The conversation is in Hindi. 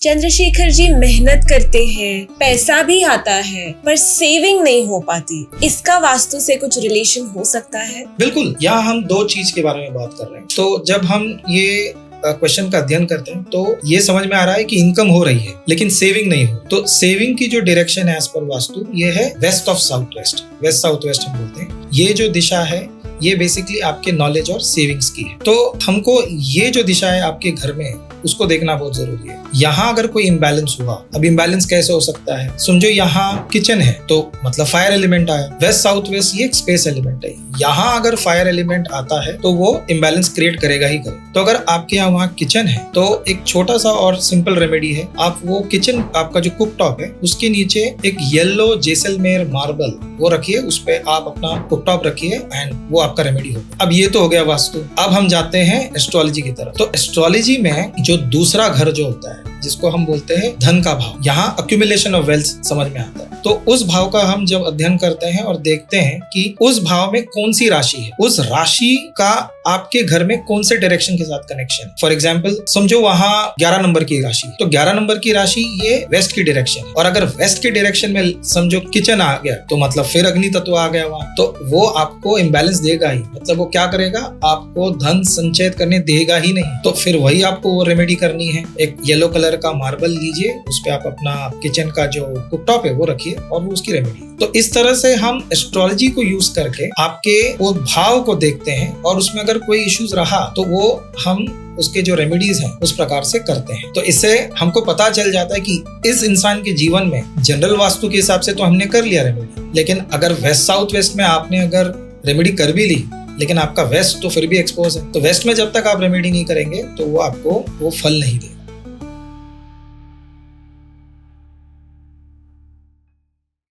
चंद्रशेखर जी मेहनत करते हैं, पैसा भी आता है, पर सेविंग नहीं हो पाती। इसका वास्तु से कुछ रिलेशन हो सकता है? बिल्कुल, यहाँ हम दो चीज के बारे में बात कर रहे हैं। तो जब हम ये क्वेश्चन का अध्ययन करते हैं तो ये समझ में आ रहा है कि इनकम हो रही है लेकिन सेविंग नहीं हो। तो सेविंग की जो डायरेक्शन है एज पर वास्तु ये है west of south west. West south west हम बोलते हैं। ये जो दिशा है ये बेसिकली आपके नॉलेज और सेविंग्स की है। तो हमको ये जो दिशा है आपके घर में उसको देखना बहुत जरूरी है। यहाँ अगर कोई इम्बैलेंस हुआ, अब इम्बैलेंस कैसे हो सकता है? समझो यहाँ किचन है तो मतलब फायर एलिमेंट आया। वेस्ट साउथ वेस्ट ये एक स्पेस एलिमेंट है। यहाँ अगर फायर एलिमेंट आता है तो वो इम्बैलेंस क्रिएट करेगा ही करेगा। तो अगर आपके यहाँ वहाँ किचन है तो एक छोटा सा और सिंपल रेमेडी है। आप वो किचन आपका जो कुक टॉप है उसके नीचे एक येलो जैसलमेर मार्बल वो रखिए, उस पे आप अपना कुक टॉप रखिए एंड वो आपका रेमेडी होगा। अब ये तो हो गया वास्तु। अब हम जाते हैं एस्ट्रोलॉजी की तरफ। तो एस्ट्रोलॉजी में जो दूसरा घर जो होता है जिसको हम बोलते हैं धन का भाव, यहाँ अक्यूमुलेशन ऑफ वेल्थ समझ में आता है। तो उस भाव का हम जब अध्ययन करते हैं और देखते हैं कि उस भाव में कौन सी राशि है, उस राशि का आपके घर में कौन से डायरेक्शन के साथ कनेक्शन है। फॉर एग्जाम्पल समझो वहाँ 11 नंबर की राशि, तो 11 नंबर की राशि ये वेस्ट की डायरेक्शन है और अगर वेस्ट की डायरेक्शन में समझो किचन आ गया तो मतलब फिर अग्नि तत्व आ गया वहाँ, तो वो आपको इम्बैलेंस देगा ही। मतलब वो क्या करेगा, आपको धन संचय करने देगा ही नहीं। तो फिर वही आपको वो रेमेडी करनी है। एक येलो कलर का मार्बल लीजिए, उस पे आप अपना किचन का जो कुकटॉप है वो रखिए और वो उसकी रेमेडी। तो इस तरह से हम एस्ट्रोलॉजी को यूज करके आपके वो भाव को देखते हैं और उसमें अगर कोई इश्यूज रहा तो वो हम उसके जो रेमेडीज हैं उस प्रकार से करते हैं। तो इससे हमको पता चल जाता है कि इस इंसान के जीवन में जनरल वास्तु के हिसाब से तो हमने कर लिया रेमेडी, लेकिन अगर वेस्ट साउथ वेस्ट में आपने अगर रेमेडी कर भी ली लेकिन आपका वेस्ट तो फिर भी एक्सपोज है, तो वेस्ट में जब तक आप रेमेडी नहीं करेंगे तो वो आपको वो फल नहीं देगा।